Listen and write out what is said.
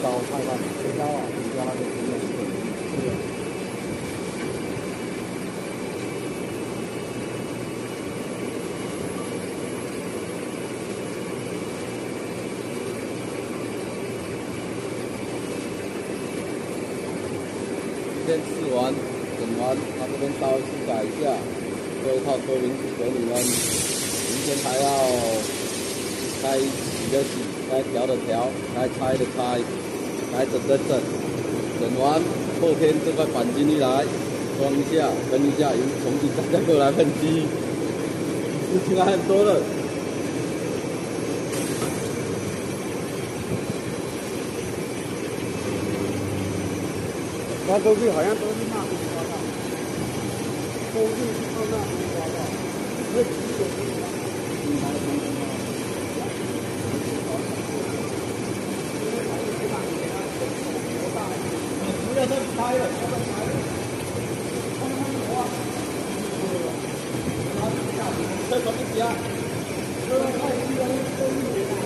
烧菜饭，谁家啊？你家那个没有是的。先试完，整完，它这边稍微修改一下，做一套说明书给你们。明天还要该洗的洗，该调的调，该拆的拆，该整的整。整完，后天这块钣金一来，装一下，喷一下油，重新再过来喷漆，事情还很多的。它都是好像都是那边刮到，都是靠那边刮到，那只有你拿的东西吗？不要再拍了，不要再拍了。看看我啊，拿下去，再转一下，这个太低了，这个